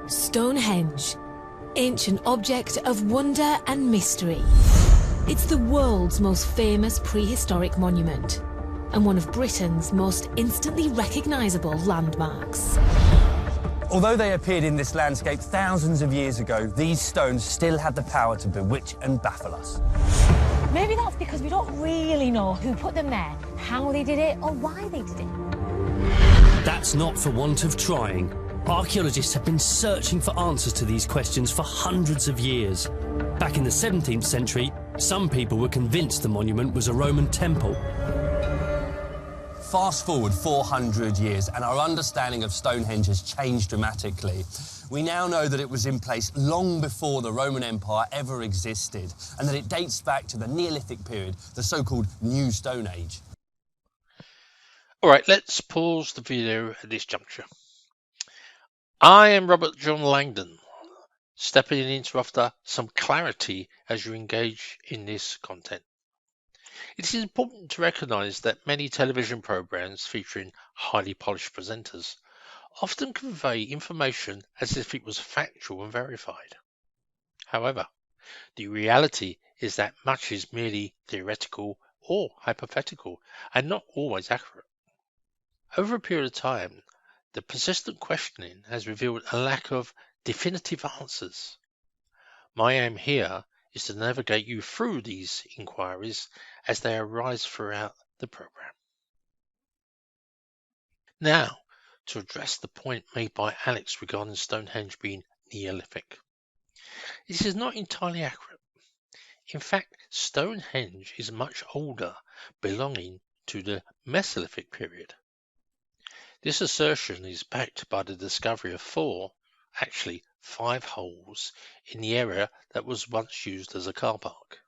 Stonehenge, ancient object of wonder and mystery. It's the world's most famous prehistoric monument and one of Britain's most instantly recognisable landmarks. Although they appeared in this landscape thousands of years ago, these stones still have the power to bewitch and baffle us. Maybe that's because we don't really know who put them there, how they did it, or why they did it. That's not for want of trying. Archaeologists have been searching for answers to these questions for hundreds of years. Back in the 17th century, some people were convinced the monument was a Roman temple. Fast forward 400 years and our understanding of Stonehenge has changed dramatically. We now know that it was in place long before the Roman Empire ever existed and that it dates back to the Neolithic period, the so-called New Stone Age. All right, let's pause the video at this juncture. I am Robert John Langdon, stepping in to offer some clarity as you engage in this content. It is important to recognise that many television programmes featuring highly polished presenters often convey information as if it was factual and verified. However, the reality is that much is merely theoretical or hypothetical and not always accurate. Over a period of time, the persistent questioning has revealed a lack of definitive answers. My aim here is to navigate you through these inquiries as they arise throughout the programme. Now, to address the point made by Alex regarding Stonehenge being Neolithic. This is not entirely accurate. In fact, Stonehenge is much older, belonging to the Mesolithic period. This assertion is backed by the discovery of actually five holes in the area that was once used as a car park.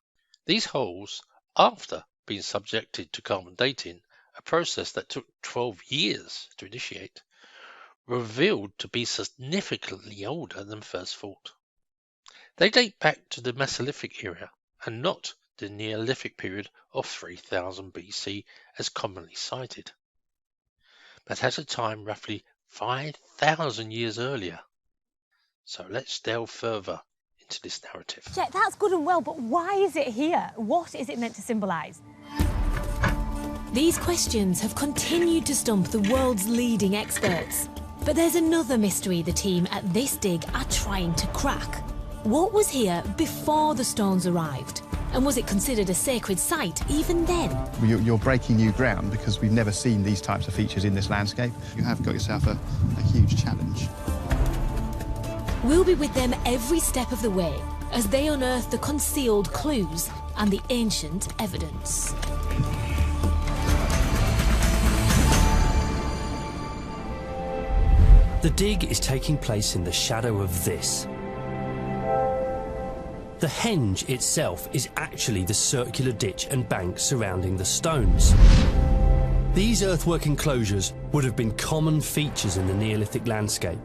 These holes, after being subjected to carbon dating, a process that took 12 years to initiate, were revealed to be significantly older than first thought. They date back to the Mesolithic era and not the Neolithic period of 3000 BC as commonly cited, but at a time roughly 5,000 years earlier. So let's delve further into this narrative. Jack, that's good and well, but why is it here? What is it meant to symbolise? These questions have continued to stump the world's leading experts. But there's another mystery the team at this dig are trying to crack. What was here before the stones arrived? And was it considered a sacred site even then? You're breaking new ground because we've never seen these types of features in this landscape. You have got yourself a huge challenge. We'll be with them every step of the way as they unearth the concealed clues and the ancient evidence. The dig is taking place in the shadow of this. The henge itself is actually the circular ditch and bank surrounding the stones. These earthwork enclosures would have been common features in the Neolithic landscape.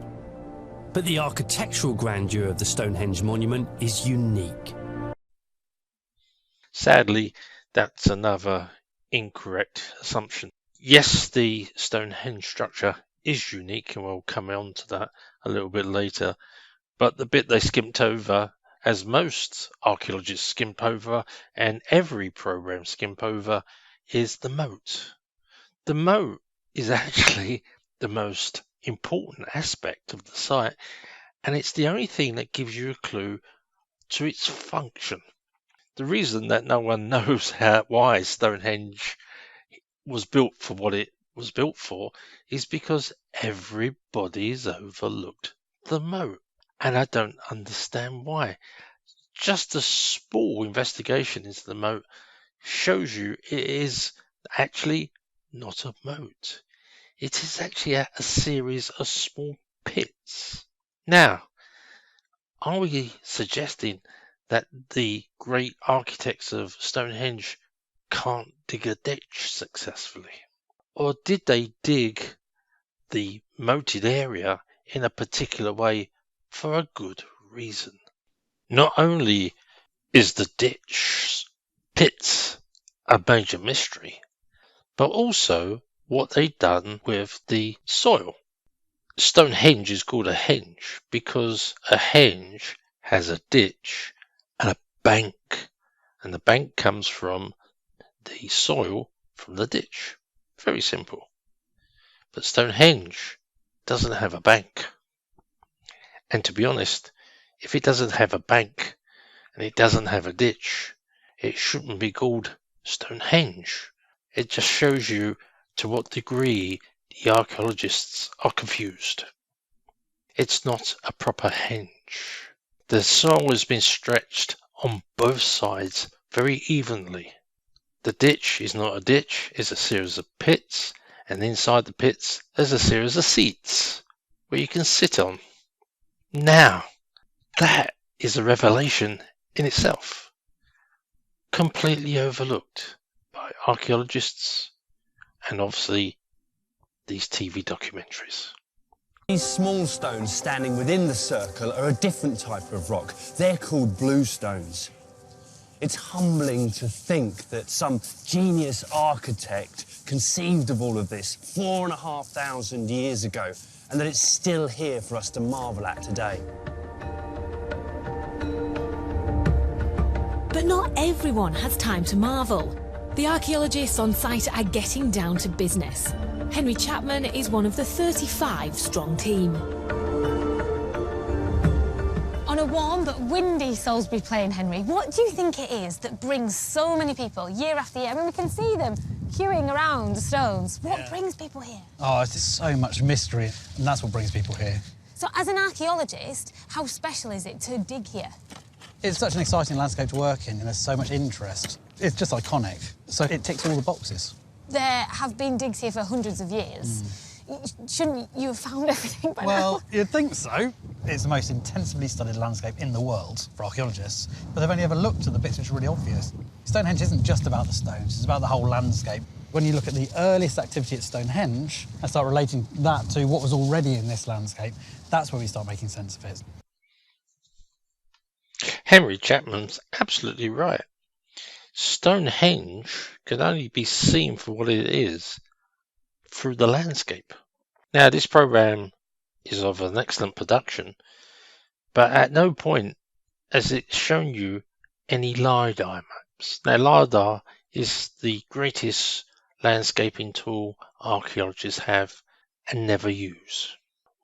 But the architectural grandeur of the Stonehenge monument is unique. Sadly, that's another incorrect assumption. Yes, the Stonehenge structure is unique, and we'll come on to that a little bit later, but the bit they skimped over, as most archaeologists skimp over and every program skimp over, is the moat. The moat is actually the most important aspect of the site, and it's the only thing that gives you a clue to its function. The reason that no one knows why Stonehenge was built for what it was built for is because everybody's overlooked the moat, and I don't understand why. Just a small investigation into the moat shows you it is actually not a moat. It is actually a series of small pits. Now, are we suggesting that the great architects of Stonehenge can't dig a ditch successfully? Or did they dig the moated area in a particular way for a good reason? Not only is the ditch pits a major mystery, but also what they've done with the soil. Stonehenge is called a henge because a henge has a ditch and a bank, and the bank comes from the soil from the ditch. Very simple. But Stonehenge doesn't have a bank. And to be honest, if it doesn't have a bank and it doesn't have a ditch, it shouldn't be called Stonehenge. It just shows you to what degree the archaeologists are confused. It's not a proper henge. The soil has been stretched on both sides very evenly. The ditch is not a ditch, it's a series of pits, and inside the pits there's a series of seats where you can sit on. Now, that is a revelation in itself, completely overlooked by archaeologists and obviously these TV documentaries. These small stones standing within the circle are a different type of rock. They're called bluestones. It's humbling to think that some genius architect conceived of all of this 4,500 years ago, and that it's still here for us to marvel at today. But not everyone has time to marvel. The archaeologists on site are getting down to business. Henry Chapman is one of the 35-strong team. On a warm but windy Salisbury Plain, Henry, what do you think it is that brings so many people year after year? I mean, we can see them queuing around the stones. What brings people here? Oh, it's just so much mystery, and that's what brings people here. So as an archaeologist, how special is it to dig here? It's such an exciting landscape to work in, and there's so much interest. It's just iconic, so it ticks all the boxes. There have been digs here for hundreds of years. Shouldn't you have found everything by now? Well, you'd think so. It's the most intensively studied landscape in the world for archaeologists, but they've only ever looked at the bits which are really obvious. Stonehenge isn't just about the stones, it's about the whole landscape. When you look at the earliest activity at Stonehenge and start relating that to what was already in this landscape, that's where we start making sense of it. Henry Chapman's absolutely right. Stonehenge can only be seen for what it is through the landscape. Now, this program is of an excellent production, but at no point has it shown you any LiDAR maps. Now, LiDAR is the greatest landscaping tool archaeologists have and never use.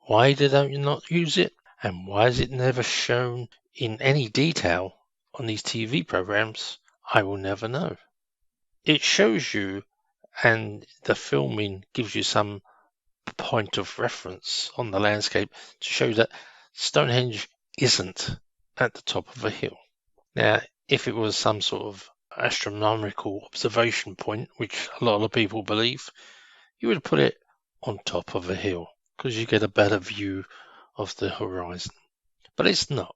Why do they not use it? And why is it never shown in any detail on these TV programs? I will never know. It shows you, and the filming gives you some point of reference on the landscape to show that Stonehenge isn't at the top of a hill. Now, if it was some sort of astronomical observation point, which a lot of people believe, you would put it on top of a hill because you get a better view of the horizon. But it's not.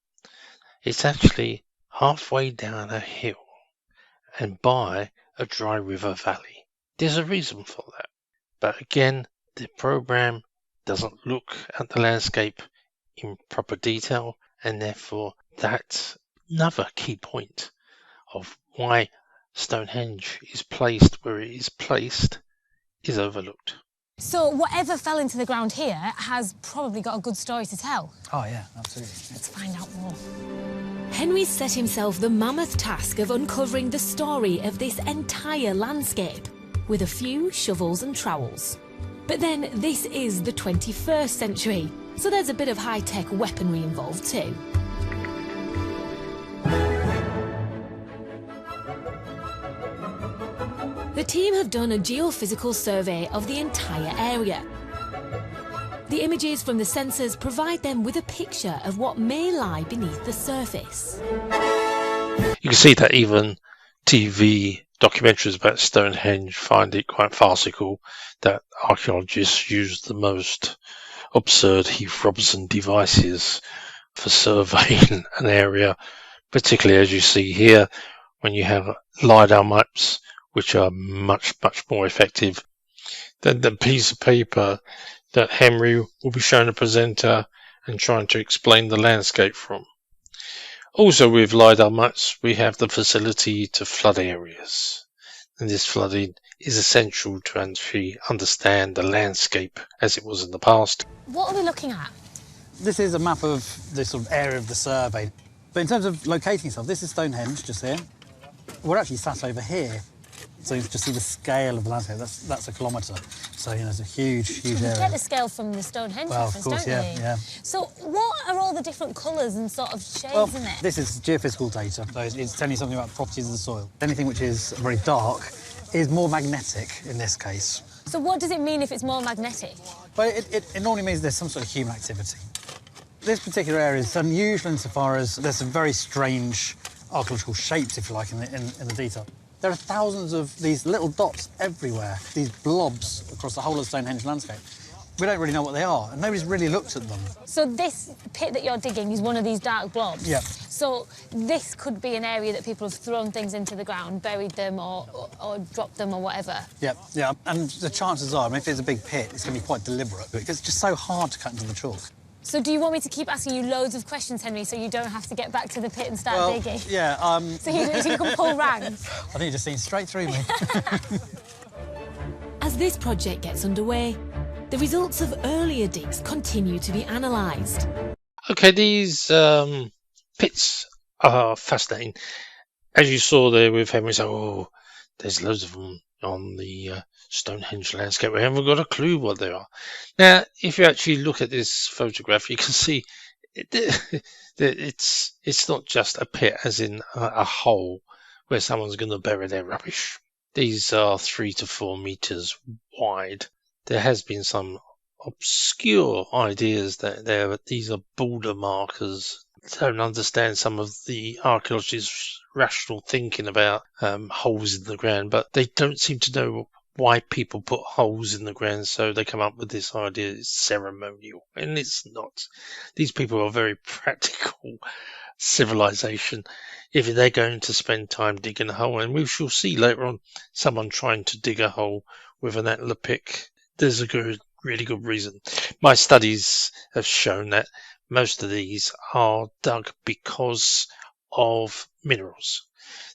It's actually halfway down a hill and by a dry river valley. There's a reason for that. But again, the program doesn't look at the landscape in proper detail, and therefore that's another key point of why Stonehenge is placed where it is placed is overlooked. So whatever fell into the ground here has probably got a good story to tell. Oh, yeah, absolutely. Let's find out more. Henry's set himself the mammoth task of uncovering the story of this entire landscape, with a few shovels and trowels. But then this is the 21st century, so there's a bit of high-tech weaponry involved too. The team have done a geophysical survey of the entire area. The images from the sensors provide them with a picture of what may lie beneath the surface. You can see that even TV documentaries about Stonehenge find it quite farcical that archaeologists use the most absurd Heath Robinson devices for surveying an area, particularly as you see here when you have LiDAR maps, which are much, much more effective than the piece of paper that Henry will be showing the presenter and trying to explain the landscape from. Also with LiDAR maps, we have the facility to flood areas. and this flooding is essential to actually understand the landscape as it was in the past. What are we looking at? This is a map of the sort of area of the survey. But in terms of locating yourself, this is Stonehenge, just here. We're actually sat over here. So you just see the scale of the landscape. That's a kilometre. So, you know, it's a huge You area. get the scale from the Stonehenge Well, reference, of course, don't yeah, you? yeah. So what are all the different colours and sort of shades Well, in it? this is geophysical data. So it's telling you something about the properties of the soil. Anything which is very dark is more magnetic in this case. So what does it mean if it's more magnetic? But it normally means there's some sort of human activity. This particular area is unusual insofar as there's some very strange archaeological shapes, if you like, in the detail. There are thousands of these little dots everywhere, these blobs across the whole of Stonehenge landscape. We don't really know what they are, and nobody's really looked at them. So this pit that you're digging is one of these dark blobs? Yeah. So this could be an area that people have thrown things into the ground, buried them or dropped them or whatever? Yeah, and the chances are, I mean, if it's a big pit, it's going to be quite deliberate, because it's just so hard to cut into the chalk. So do you want me to keep asking you loads of questions, Henry, so you don't have to get back to the pit and start digging? Yeah, So you can pull rank? I think you've just seen straight through me. As this project gets underway, the results of earlier digs continue to be analysed. Okay, these pits are fascinating. As you saw there with Henry, so, oh, there's loads of them on the Stonehenge landscape. We haven't got a clue what they are. Now, if you actually look at this photograph, you can see it's not just a pit, as in a hole where someone's going to bury their rubbish. These are 3 to 4 meters wide. There has been some obscure ideas that these are border markers. I don't understand some of the archaeologists' rational thinking about holes in the ground, but they don't seem to know why people put holes in the ground, so they come up with this idea it's ceremonial, and it's not. These people are very practical civilization. If they're going to spend time digging a hole, and we shall see later on someone trying to dig a hole with an antler pick, there's a really good reason. My studies have shown that most of these are dug because of minerals.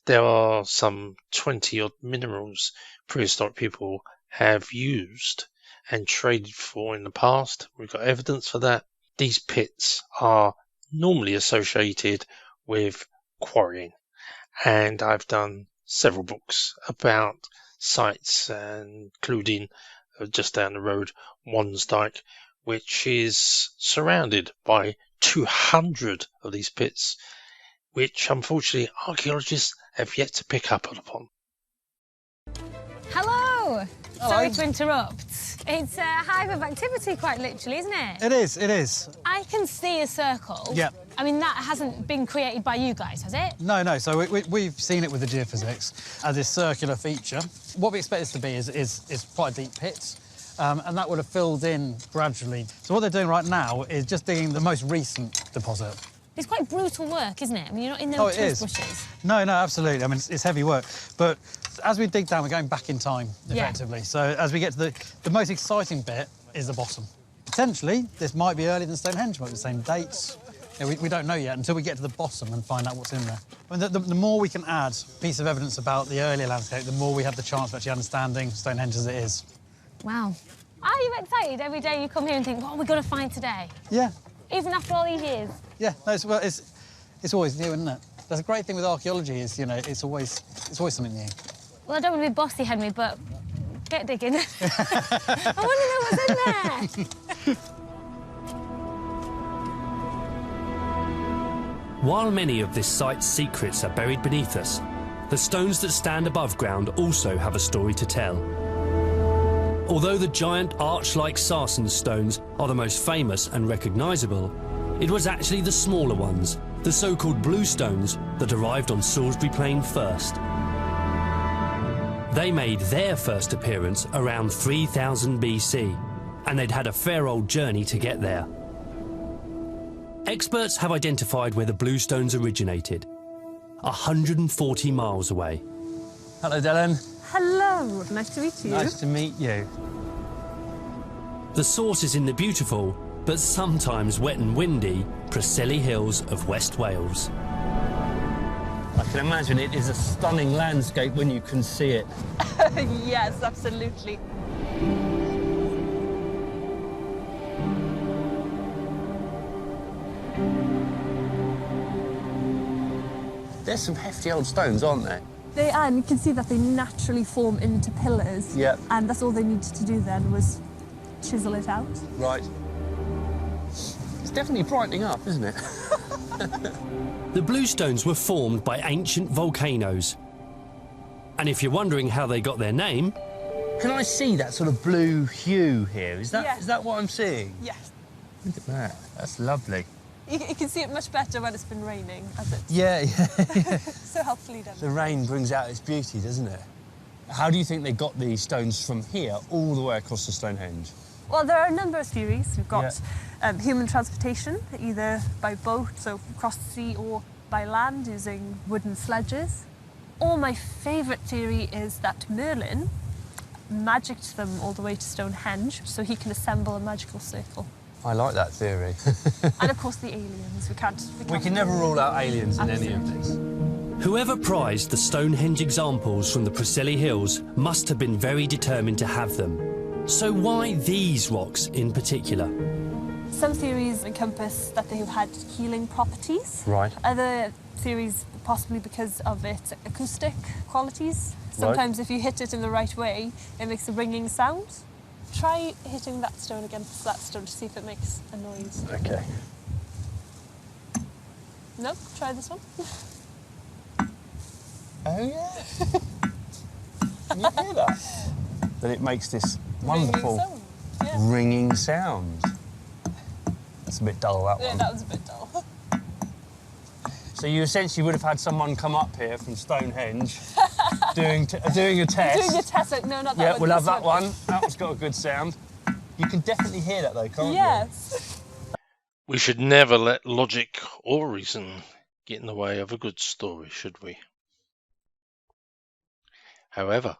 There are some 20-odd minerals prehistoric people have used and traded for in the past. We've got evidence for that. These pits are normally associated with quarrying, and I've done several books about sites, including just down the road, Wansdyke, which is surrounded by 200 of these pits, which unfortunately archaeologists have yet to pick up upon. Hello! Hello. Sorry to interrupt. It's a hive of activity, quite literally, isn't it? It is. I can see a circle. Yeah. I mean, that hasn't been created by you guys, has it? No. So we've seen it with the geophysics as this circular feature. What we expect this to be is quite a deep pit, and that would have filled in gradually. So what they're doing right now is just digging the most recent deposit. It's quite brutal work, isn't it? I mean, you're not in there with toothbrushes. No, absolutely. I mean, it's heavy work. But as we dig down, we're going back in time, effectively. Yeah. So as we get to the most exciting bit is the bottom. Potentially, this might be earlier than Stonehenge, might be the same dates. Yeah, we don't know yet until we get to the bottom and find out what's in there. I mean, the more we can add piece of evidence about the earlier landscape, the more we have the chance of actually understanding Stonehenge as it is. Wow. Are you excited every day you come here and think, what are we going to find today? Yeah. Even after all these years? Yeah, no, it's always new, isn't it? That's a great thing with archaeology is, you know, it's always something new. Well, I don't want to be bossy, Henry, but get digging. I want to know what's in there. While many of this site's secrets are buried beneath us, the stones that stand above ground also have a story to tell. Although the giant arch-like sarsen stones are the most famous and recognisable, it was actually the smaller ones, the so-called bluestones, that arrived on Salisbury Plain first. They made their first appearance around 3000 BC, and they'd had a fair old journey to get there. Experts have identified where the bluestones originated, 140 miles away. Hello, Dylan. Hello, nice to meet you. Nice to meet you. The source is in the beautiful, but sometimes wet and windy, Preseli Hills of West Wales. I can imagine it is a stunning landscape when you can see it. Yes, absolutely. There's some hefty old stones, aren't there? They are, and you can see that they naturally form into pillars. Yep. And that's all they needed to do then was chisel it out. Right. It's definitely brightening up, isn't it? The Bluestones were formed by ancient volcanoes. And if you're wondering how they got their name... Can I see that sort of blue hue here? Is that, Yes. is that what I'm seeing? Yes. Look at that. That's lovely. You can see it much better when it's been raining, as it's Yeah, yeah. so helpfully done. The rain brings out its beauty, doesn't it? How do you think they got these stones from here all the way across the Stonehenge? Well, there are a number of theories. We've got human transportation, either by boat, so across the sea, or by land using wooden sledges. Or my favourite theory is that Merlin magicked them all the way to Stonehenge so he can assemble a magical circle. I like that theory. And of course the aliens. We can never rule out aliens in any of this. Whoever prized the Stonehenge examples from the Preseli Hills must have been very determined to have them. So why these rocks in particular? Some theories encompass that they have had healing properties. Right. Other theories possibly because of its acoustic qualities. Sometimes if you hit it in the right way, it makes a ringing sound. Try hitting that stone against that stone to see if it makes a noise. OK. No? Try this one. Oh, yeah. Can you hear that? Then it makes this wonderful ringing sound. That's a bit dull, that Yeah, one. that was a bit dull. So you essentially would have had someone come up here from Stonehenge doing a test. Doing a test, no, not that Yeah, one. we'll have this that one. That one's got a good sound. You can definitely hear that, though, can't you? Yes. We should never let logic or reason get in the way of a good story, should we? However,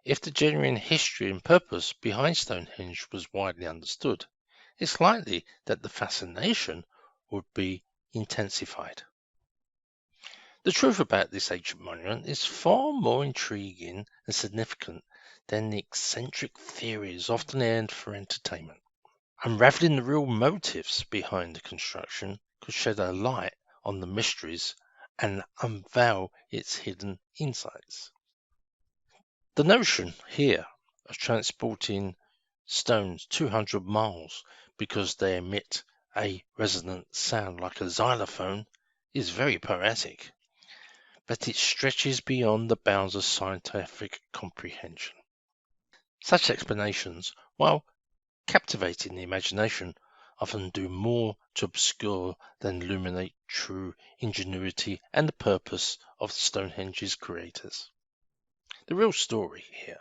if the genuine history and purpose behind Stonehenge was widely understood, it's likely that the fascination would be intensified. The truth about this ancient monument is far more intriguing and significant than the eccentric theories often aired for entertainment. Unravelling the real motives behind the construction could shed a light on the mysteries and unveil its hidden insights. The notion here of transporting stones 200 miles because they emit a resonant sound like a xylophone is very poetic, but it stretches beyond the bounds of scientific comprehension. Such explanations, while captivating the imagination, often do more to obscure than illuminate true ingenuity and the purpose of Stonehenge's creators. The real story here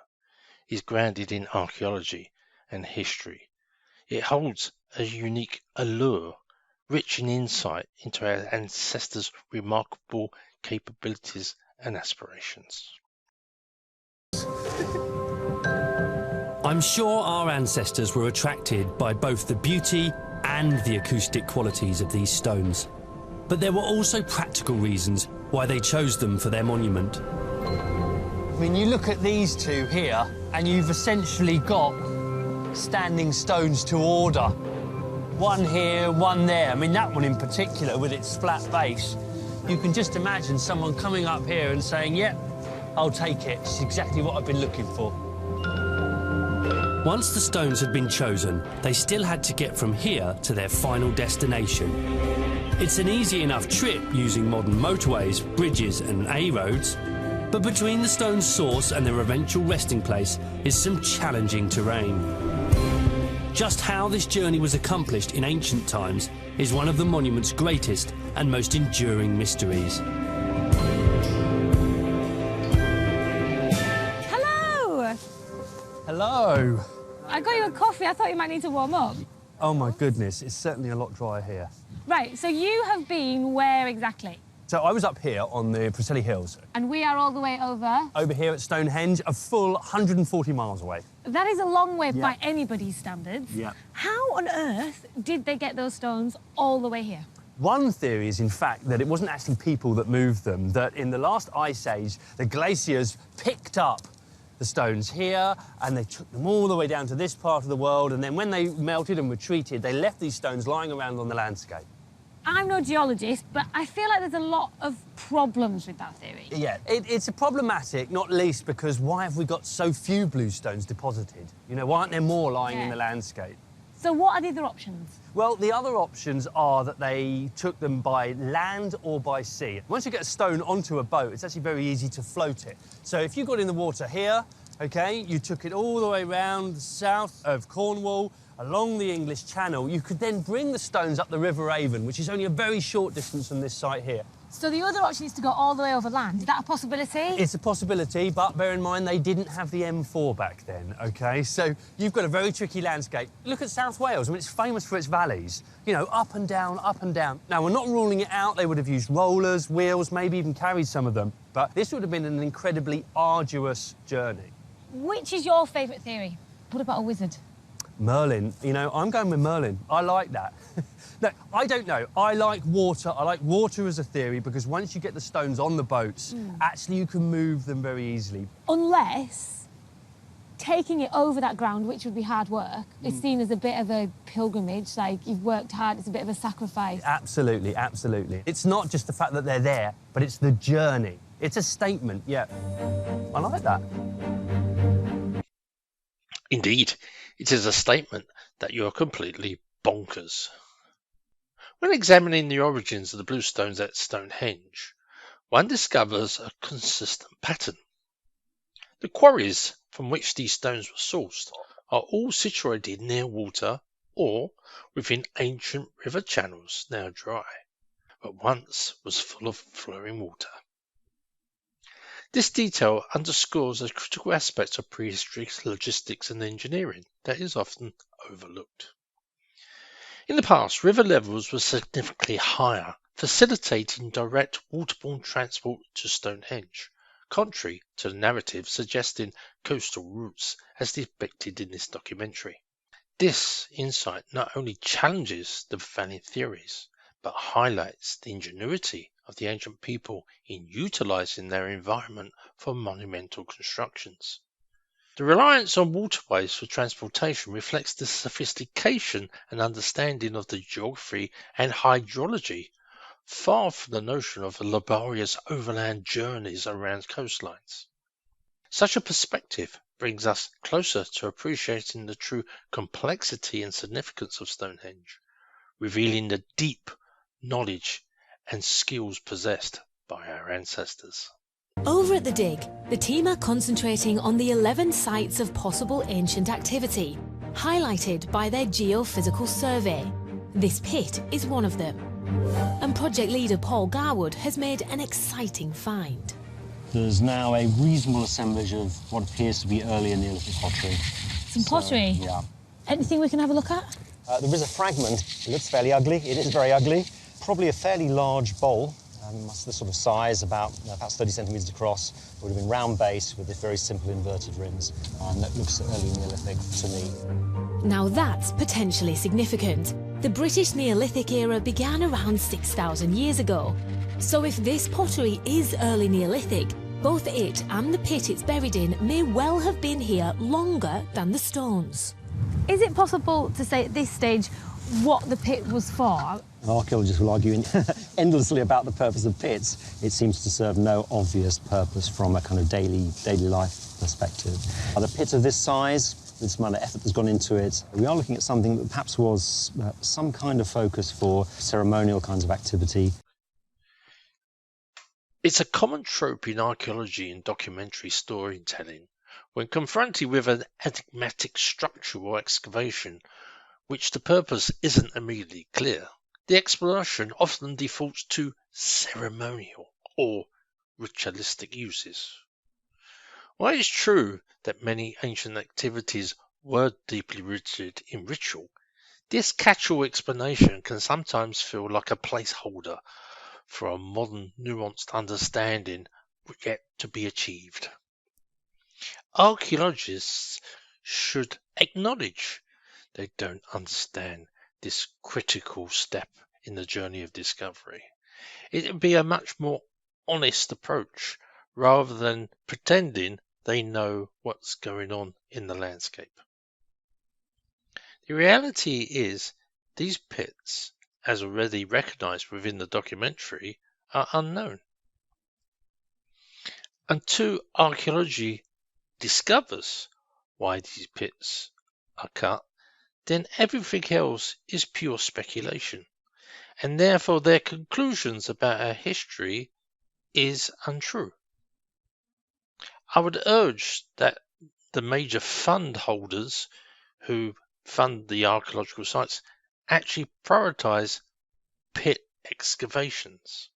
is grounded in archaeology and history. It holds a unique allure, rich in insight into our ancestors' remarkable capabilities and aspirations. I'm sure our ancestors were attracted by both the beauty and the acoustic qualities of these stones. But there were also practical reasons why they chose them for their monument. I mean, you look at these two here, and you've essentially got standing stones to order. One here, one there. I mean, that one in particular, with its flat base, you can just imagine someone coming up here and saying, yep, I'll take it. It's exactly what I've been looking for. Once the stones had been chosen, they still had to get from here to their final destination. It's an easy enough trip using modern motorways, bridges and A roads, but between the stone's source and their eventual resting place is some challenging terrain. Just how this journey was accomplished in ancient times is one of the monument's greatest and most enduring mysteries. Hello! Hello. I got you a coffee. I thought you might need to warm up. Oh, my goodness, it's certainly a lot drier here. Right, so you have been where exactly? So I was up here on the Preseli Hills. And we are all the way over. Over here at Stonehenge, a full 140 miles away. That is a long way by anybody's standards. Yeah. How on earth did they get those stones all the way here? One theory is, in fact, that it wasn't actually people that moved them, that in the last ice age, the glaciers picked up the stones here and they took them all the way down to this part of the world, and then when they melted and retreated, they left these stones lying around on the landscape. I'm no geologist, but I feel like there's a lot of problems with that theory. Yeah, it's problematic, not least because why have we got so few bluestones deposited? You know, why aren't there more lying in the landscape? So what are the other options? Well, the other options are that they took them by land or by sea. Once you get a stone onto a boat, it's actually very easy to float it. So if you got in the water here, OK, you took it all the way round south of Cornwall, along the English Channel, you could then bring the stones up the River Avon, which is only a very short distance from this site here. So the other option is to go all the way over land. Is that a possibility? It's a possibility, but bear in mind they didn't have the M4 back then, OK? So you've got a very tricky landscape. Look at South Wales. I mean, it's famous for its valleys. You know, up and down, up and down. Now, we're not ruling it out. They would have used rollers, wheels, maybe even carried some of them. But this would have been an incredibly arduous journey. Which is your favourite theory? What about a wizard? Merlin. You know, I'm going with Merlin. I like that. No, I don't know. I like water. I like water as a theory because once you get the stones on the boats, actually you can move them very easily. Unless taking it over that ground, which would be hard work, is seen as a bit of a pilgrimage, like you've worked hard, it's a bit of a sacrifice. Absolutely, absolutely. It's not just the fact that they're there, but it's the journey. It's a statement, yeah. I like that. Indeed, it is a statement that you are completely bonkers. When examining the origins of the bluestones at Stonehenge, one discovers a consistent pattern. The quarries from which these stones were sourced are all situated near water or within ancient river channels now dry, but once was full of flowing water. This detail underscores a critical aspect of prehistory logistics and engineering that is often overlooked. In the past, river levels were significantly higher, facilitating direct waterborne transport to Stonehenge, contrary to the narrative suggesting coastal routes as depicted in this documentary. This insight not only challenges the prevailing theories, but highlights the ingenuity of the ancient people in utilizing their environment for monumental constructions. The reliance on waterways for transportation reflects the sophistication and understanding of the geography and hydrology, far from the notion of laborious overland journeys around coastlines. Such a perspective brings us closer to appreciating the true complexity and significance of Stonehenge, revealing the deep knowledge and skills possessed by our ancestors. Over at the dig, the team are concentrating on the 11 sites of possible ancient activity, highlighted by their geophysical survey. This pit is one of them. And project leader Paul Garwood has made an exciting find. There's now a reasonable assemblage of what appears to be earlier Neolithic pottery. Some pottery? Yeah. Anything we can have a look at? There is a fragment. It looks fairly ugly. It is very ugly. Probably a fairly large bowl. This sort of size, about 30 centimetres across. It would have been round base with this very simple inverted rims. And it looks early Neolithic to me. Now that's potentially significant. The British Neolithic era began around 6,000 years ago. So if this pottery is early Neolithic, both it and the pit it's buried in may well have been here longer than the stones. Is it possible to say at this stage what the pit was for? Archaeologists will argue endlessly about the purpose of pits. It seems to serve no obvious purpose from a kind of daily life perspective. The pit of this size, with some amount of effort that's gone into it, we are looking at something that perhaps was some kind of focus for ceremonial kinds of activity. It's a common trope in archaeology and documentary storytelling when confronted with an enigmatic structure or excavation which the purpose isn't immediately clear. The explanation often defaults to ceremonial or ritualistic uses. While it's true that many ancient activities were deeply rooted in ritual, this catch-all explanation can sometimes feel like a placeholder for a modern nuanced understanding yet to be achieved. Archaeologists should acknowledge they don't understand this critical step in the journey of discovery. It would be a much more honest approach rather than pretending they know what's going on in the landscape. The reality is these pits, as already recognised within the documentary, are unknown. Until archaeology discovers why these pits are cut, then everything else is pure speculation, and therefore their conclusions about our history is untrue. I would urge that the major fund holders who fund the archaeological sites actually prioritise pit excavations.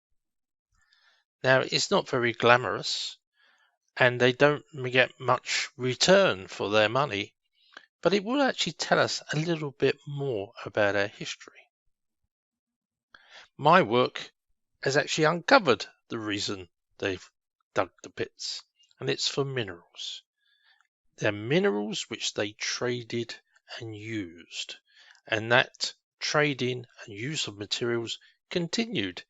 Now, it's not very glamorous, and they don't get much return for their money, but it will actually tell us a little bit more about our history. My work has actually uncovered the reason they've dug the pits, and it's for minerals. They're minerals which they traded and used, and that trading and use of materials continued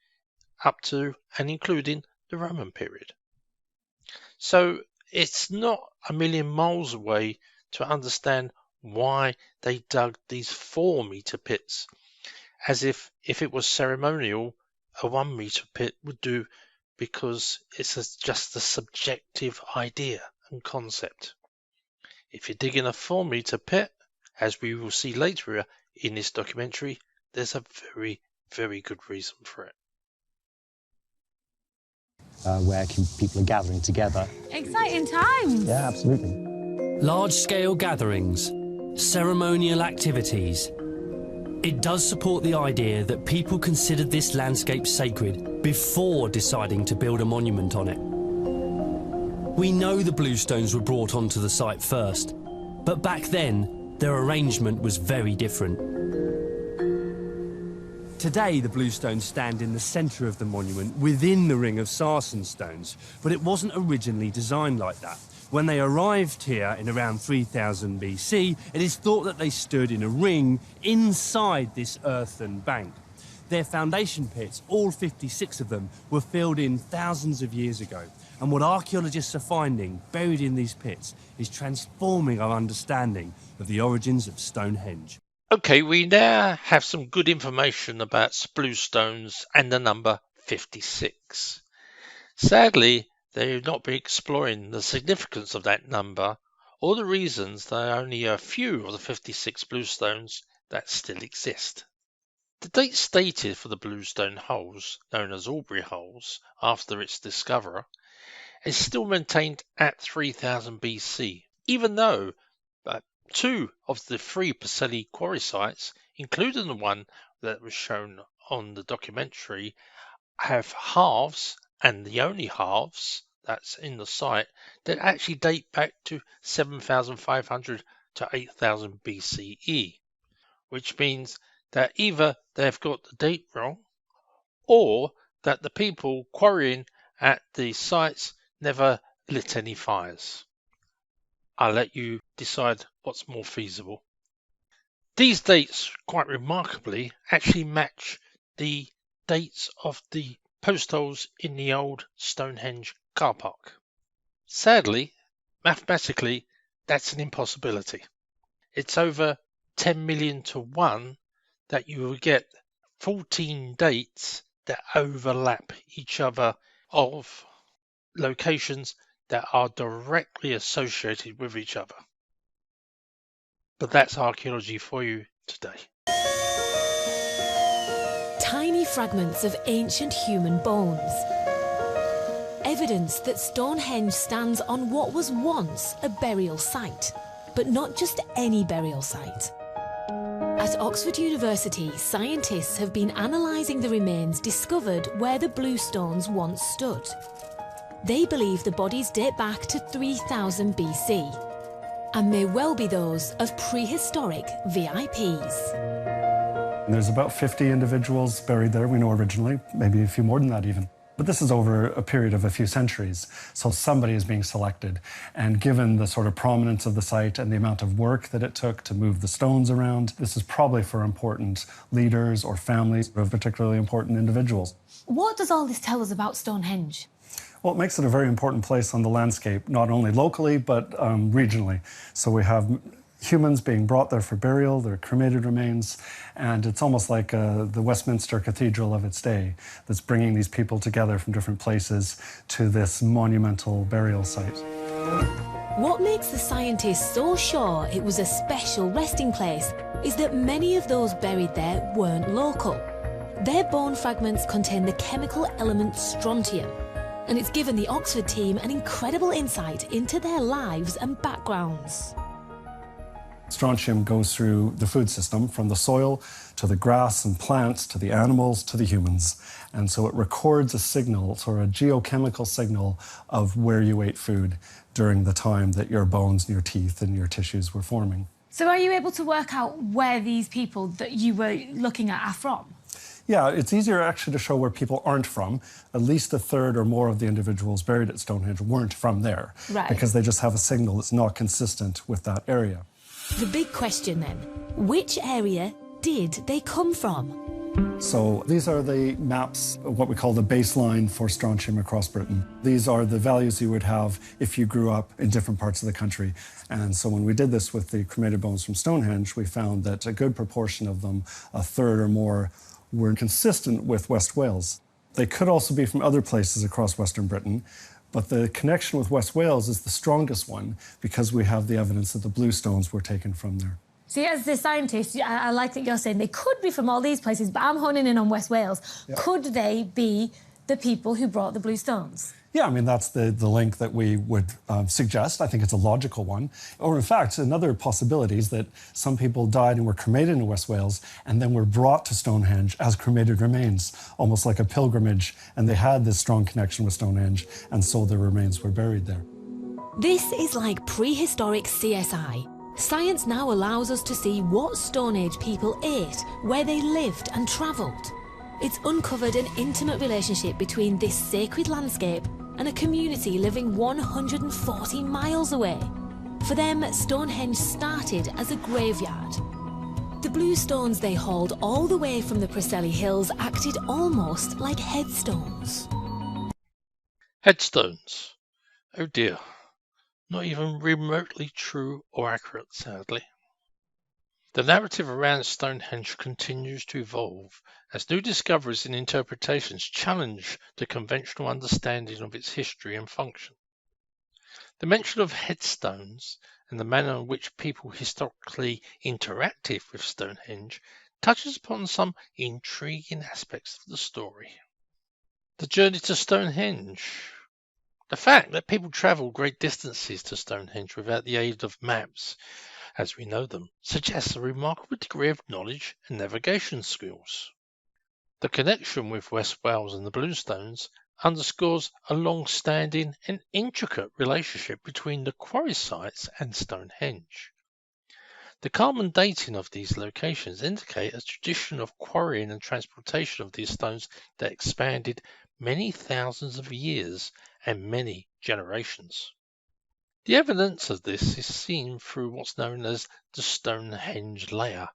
up to and including the Roman period. So it's not a million miles away to understand why they dug these 4-metre pits, as if it was ceremonial, a 1-metre pit would do, because it's just a subjective idea and concept. If you're digging a 4-metre pit, as we will see later in this documentary, there's a very, very good reason for it. Where people are gathering together. Exciting times! Yeah, absolutely. Large-scale gatherings, ceremonial activities. It does support the idea that people considered this landscape sacred before deciding to build a monument on it. We know the Bluestones were brought onto the site first, but back then, their arrangement was very different. Today, the Bluestones stand in the centre of the monument within the ring of sarsen stones, but it wasn't originally designed like that. When they arrived here in around 3000 BC, it is thought that they stood in a ring inside this earthen bank. Their foundation pits, all 56 of them, were filled in thousands of years ago. And what archaeologists are finding buried in these pits is transforming our understanding of the origins of Stonehenge. Okay, we now have some good information about Bluestones and the number 56. Sadly, they've not been exploring the significance of that number or the reasons there are only a few of the 56 Bluestones that still exist. The date stated for the Bluestone holes, known as Aubrey holes, after its discoverer, is still maintained at 3000 BC, even though 2 of the 3 Pacelli quarry sites, including the one that was shown on the documentary, have halves, and the only halves that's in the site, that actually date back to 7500 to 8000 BCE, which means that either they've got the date wrong, or that the people quarrying at the sites never lit any fires. I'll let you decide what's more feasible. These dates, quite remarkably, actually match the dates of the post holes in the old Stonehenge car park. Sadly, mathematically, that's an impossibility. It's over 10 million to 1 that you will get 14 dates that overlap each other of locations that are directly associated with each other. But that's archaeology for you today. Tiny fragments of ancient human bones. Evidence that Stonehenge stands on what was once a burial site, but not just any burial site. At Oxford University, scientists have been analysing the remains discovered where the Bluestones once stood. They believe the bodies date back to 3000 BC and may well be those of prehistoric VIPs. There's about 50 individuals buried there, we know originally, maybe a few more than that even. But this is over a period of a few centuries, so somebody is being selected. And given the sort of prominence of the site and the amount of work that it took to move the stones around, this is probably for important leaders or families of particularly important individuals. What does all this tell us about Stonehenge? Well, it makes it a very important place on the landscape, not only locally, but regionally. So we have humans being brought there for burial, their cremated remains, and it's almost like the Westminster Cathedral of its day that's bringing these people together from different places to this monumental burial site. What makes the scientists so sure it was a special resting place is that many of those buried there weren't local. Their bone fragments contain the chemical element strontium, and it's given the Oxford team an incredible insight into their lives and backgrounds. Strontium goes through the food system, from the soil to the grass and plants to the animals to the humans. And so it records a signal, sort of a geochemical signal of where you ate food during the time that your bones and your teeth and your tissues were forming. So are you able to work out where these people that you were looking at are from? Yeah, it's easier actually to show where people aren't from. At least a third or more of the individuals buried at Stonehenge weren't from there, right, because they just have a signal that's not consistent with that area. The big question then, which area did they come from? So these are the maps of what we call the baseline for strontium across Britain. These are the values you would have if you grew up in different parts of the country. And so when we did this with the cremated bones from Stonehenge, we found that a good proportion of them, a third or more, were consistent with West Wales. They could also be from other places across Western Britain, but the connection with West Wales is the strongest one because we have the evidence that the Bluestones were taken from there. See, as the scientist, I like that you're saying they could be from all these places, but I'm honing in on West Wales. Yeah. Could they be the people who brought the Bluestones? Yeah, I mean, that's the link that we would suggest. I think it's a logical one. Or in fact, another possibility is that some people died and were cremated in West Wales and then were brought to Stonehenge as cremated remains, almost like a pilgrimage, and they had this strong connection with Stonehenge, and so their remains were buried there. This is like prehistoric CSI. Science now allows us to see what Stone Age people ate, where they lived and travelled. It's uncovered an intimate relationship between this sacred landscape and a community living 140 miles away. For them, Stonehenge started as a graveyard. The Bluestones they hauled all the way from the Preseli Hills acted almost like headstones. Headstones? Oh dear. Not even remotely true or accurate, sadly. The narrative around Stonehenge continues to evolve as new discoveries and interpretations challenge the conventional understanding of its history and function. The mention of headstones and the manner in which people historically interacted with Stonehenge touches upon some intriguing aspects of the story. The journey to Stonehenge. The fact that people travel great distances to Stonehenge without the aid of maps, as we know them, suggests a remarkable degree of knowledge and navigation skills. The connection with West Wales and the Bluestones underscores a long-standing and intricate relationship between the quarry sites and Stonehenge. The common dating of these locations indicate a tradition of quarrying and transportation of these stones that expanded many thousands of years and many generations. The evidence of this is seen through what's known as the Stonehenge layer,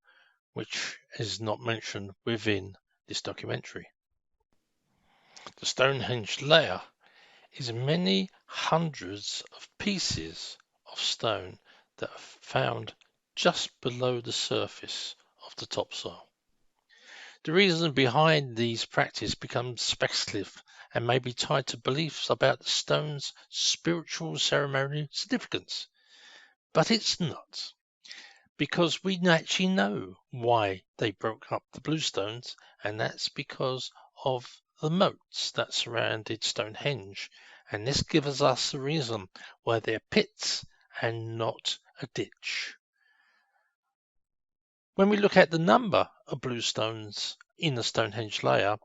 which is not mentioned within this documentary. The Stonehenge layer is many hundreds of pieces of stone that are found just below the surface of the topsoil. The reason behind these practices becomes speculative and may be tied to beliefs about the stone's spiritual ceremonial significance. But it's not, because we actually know why they broke up the Bluestones, and that's because of the moats that surrounded Stonehenge, and this gives us the reason why they're pits and not a ditch. When we look at the number of Bluestones in the Stonehenge layer,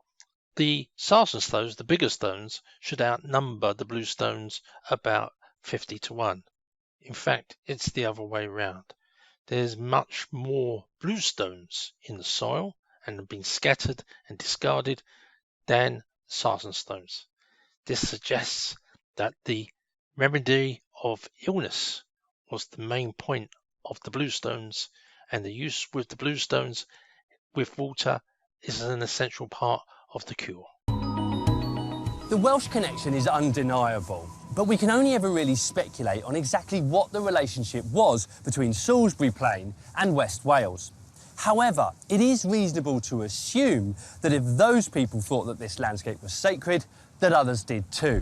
the sarsen stones, the bigger stones, should outnumber the Bluestones about 50 to 1. In fact, it's the other way around. There's much more Bluestones in the soil and have been scattered and discarded than sarsen stones. This suggests that the remedy of illness was the main point of the Bluestones, and the use with the Bluestones with water is an essential part of the cure. The Welsh connection is undeniable, but we can only ever really speculate on exactly what the relationship was between Salisbury Plain and West Wales. However, it is reasonable to assume that if those people thought that this landscape was sacred, that others did too.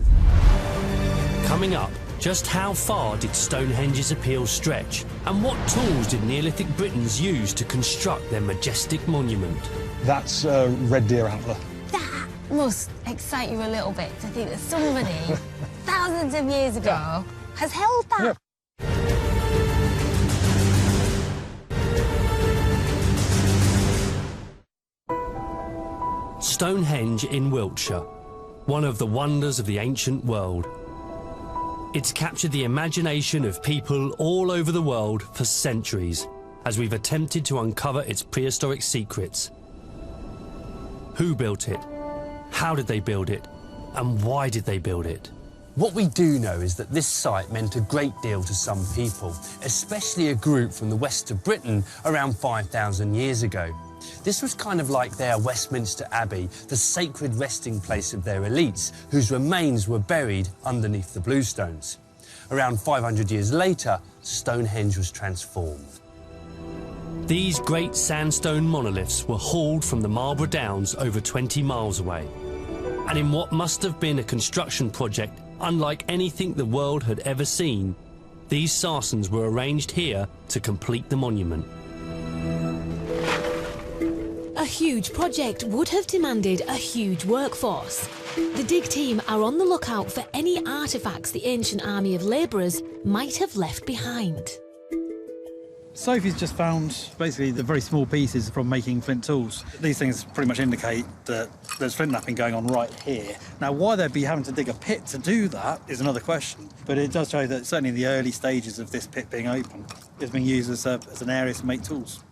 Coming up, just how far did Stonehenge's appeal stretch? And what tools did Neolithic Britons use to construct their majestic monument? That's a red deer antler. That must excite you a little bit to think that somebody thousands of years ago has held that. Stonehenge in Wiltshire, one of the wonders of the ancient world. It's captured the imagination of people all over the world for centuries, as we've attempted to uncover its prehistoric secrets. Who built it? How did they build it? And why did they build it? What we do know is that this site meant a great deal to some people, especially a group from the west of Britain around 5,000 years ago. This was kind of like their Westminster Abbey, the sacred resting place of their elites, whose remains were buried underneath the Bluestones. Around 500 years later, Stonehenge was transformed. These great sandstone monoliths were hauled from the Marlborough Downs over 20 miles away. And in what must have been a construction project unlike anything the world had ever seen, these sarsens were arranged here to complete the monument. A huge project would have demanded a huge workforce. The dig team are on the lookout for any artefacts the ancient army of labourers might have left behind. Sophie's just found basically the very small pieces from making flint tools. These things pretty much indicate that there's flint knapping going on right here. Now, why they'd be having to dig a pit to do that is another question, but it does show that certainly in the early stages of this pit being open, it's being used as an area to make tools.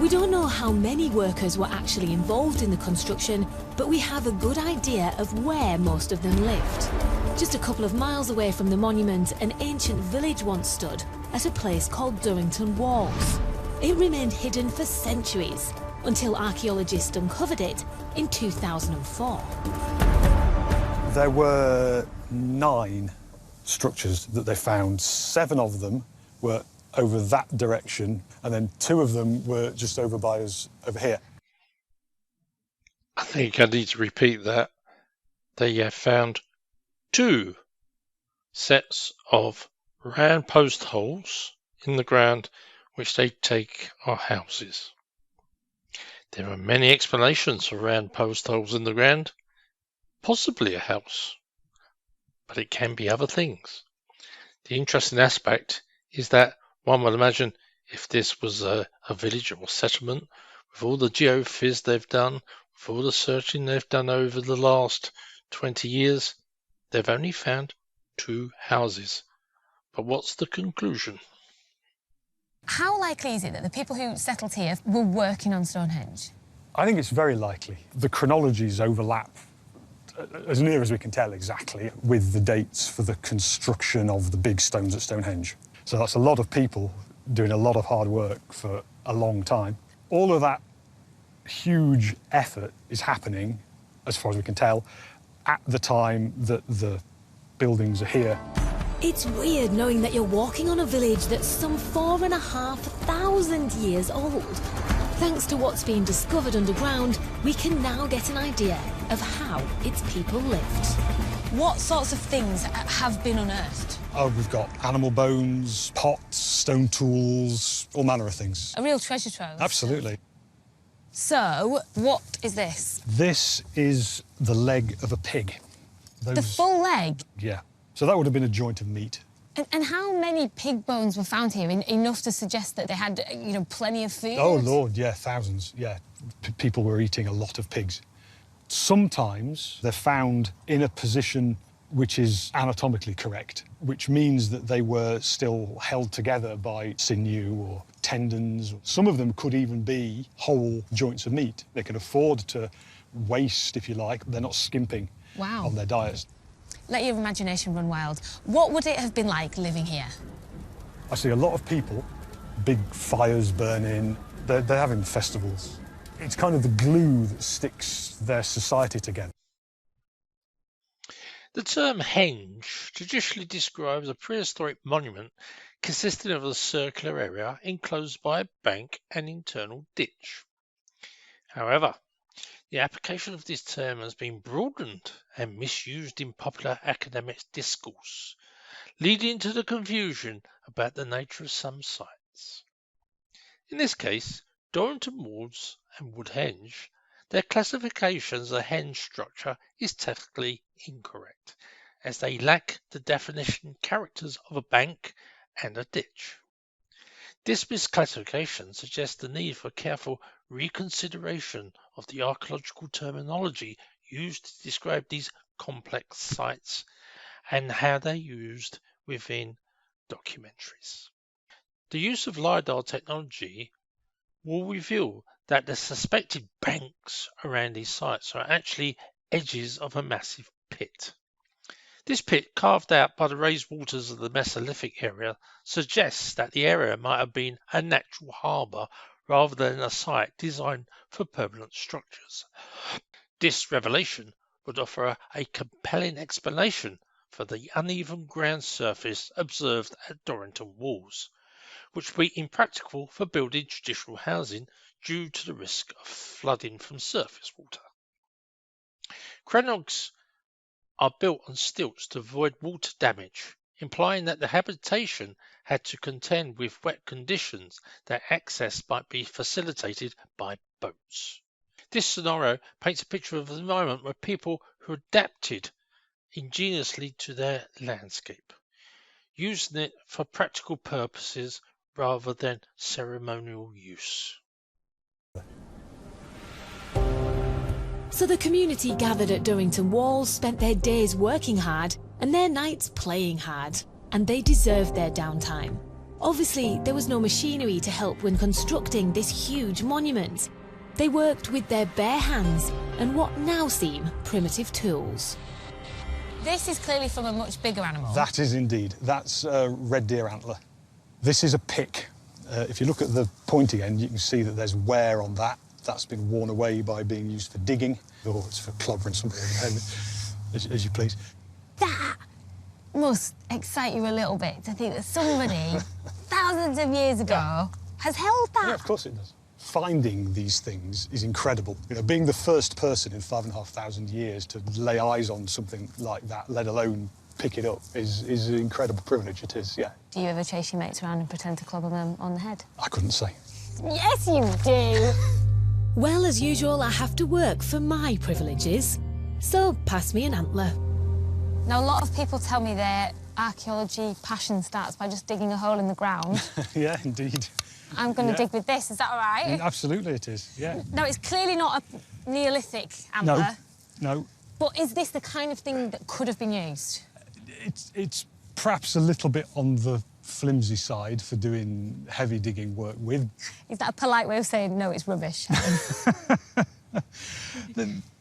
We don't know how many workers were actually involved in the construction, but we have a good idea of where most of them lived. Just a couple of miles away from the monument, an ancient village once stood at a place called Durrington Walls. It remained hidden for centuries until archaeologists uncovered it in 2004. There were 9 structures that they found. 7 of them were over that direction, and then 2 of them were just over by us over here. I think I need to repeat that. They have found 2 sets of round post holes in the ground, which they take are houses. There are many explanations for round post holes in the ground. Possibly a house, but it can be other things. The interesting aspect is that one would imagine if this was a village or settlement, with all the geophys they've done, with all the searching they've done over the last 20 years, they've only found 2 houses. But what's the conclusion? How likely is it that the people who settled here were working on Stonehenge? I think it's very likely. The chronologies overlap, as near as we can tell exactly, with the dates for the construction of the big stones at Stonehenge. So that's a lot of people doing a lot of hard work for a long time. All of that huge effort is happening, as far as we can tell, at the time that the buildings are here. It's weird knowing that you're walking on a village that's some 4,500 years old. Thanks to what's been discovered underground, we can now get an idea of how its people lived. What sorts of things have been unearthed? Oh, we've got animal bones, pots, stone tools, all manner of things. A real treasure trove. Absolutely. So, what is this? This is the leg of a pig. The full leg? Yeah. So that would have been a joint of meat. And how many pig bones were found here? Enough to suggest that they had, plenty of food? Oh, Lord, yeah, thousands, yeah. People were eating a lot of pigs. Sometimes they're found in a position which is anatomically correct, which means that they were still held together by sinew or tendons. Some of them could even be whole joints of meat. They can afford to waste, if you like, but they're not skimping. Wow. on their diets. Let your imagination run wild. What would it have been like living here? I see a lot of people, big fires burning, they're having festivals. It's kind of the glue that sticks their society together. The term henge traditionally describes a prehistoric monument consisting of a circular area enclosed by a bank and internal ditch. However, the application of this term has been broadened and misused in popular academic discourse, leading to the confusion about the nature of some sites. In this case, Durrington Walls and Woodhenge, their classification as a henge structure is technically incorrect, as they lack the definition characters of a bank and a ditch. This misclassification suggests the need for careful reconsideration of the archaeological terminology used to describe these complex sites and how they're used within documentaries. The use of LiDAR technology will reveal that the suspected banks around these sites are actually edges of a massive pit. This pit, carved out by the raised waters of the Mesolithic area, suggests that the area might have been a natural harbour rather than a site designed for permanent structures. This revelation would offer a compelling explanation for the uneven ground surface observed at Durrington Walls, which would be impractical for building traditional housing due to the risk of flooding from surface water. Crannogs are built on stilts to avoid water damage, implying that the habitation had to contend with wet conditions that access might be facilitated by boats. This scenario paints a picture of an environment where people who adapted ingeniously to their landscape, using it for practical purposes rather than ceremonial use. So the community gathered at Durrington Walls spent their days working hard and their nights playing hard, and they deserved their downtime. Obviously, there was no machinery to help when constructing this huge monument. They worked with their bare hands and what now seem primitive tools. This is clearly from a much bigger animal. That is indeed. That's a red deer antler. This is a pick. If you look at the pointy end, you can see that there's wear on that. That's been worn away by being used for digging, or it's for clobbering something in the head, as you please. That must excite you a little bit to think that somebody thousands of years ago has held that. Yeah, of course it does. Finding these things is incredible. You know, being the first person in 5,500 years to lay eyes on something like that, let alone pick it up, is an incredible privilege. It is, yeah. Do you ever chase your mates around and pretend to clobber them on the head? I couldn't say. Yes, you do. Well, as usual, I have to work for my privileges. So pass me an antler. Now, a lot of people tell me their archaeology passion starts by just digging a hole in the ground. Yeah, indeed. I'm going to dig with this, is that all right? Absolutely it is, yeah. Now, it's clearly not a Neolithic antler. No. But is this the kind of thing that could have been used? It's perhaps a little bit on the flimsy side for doing heavy digging work with. Is that a polite way of saying, no, it's rubbish?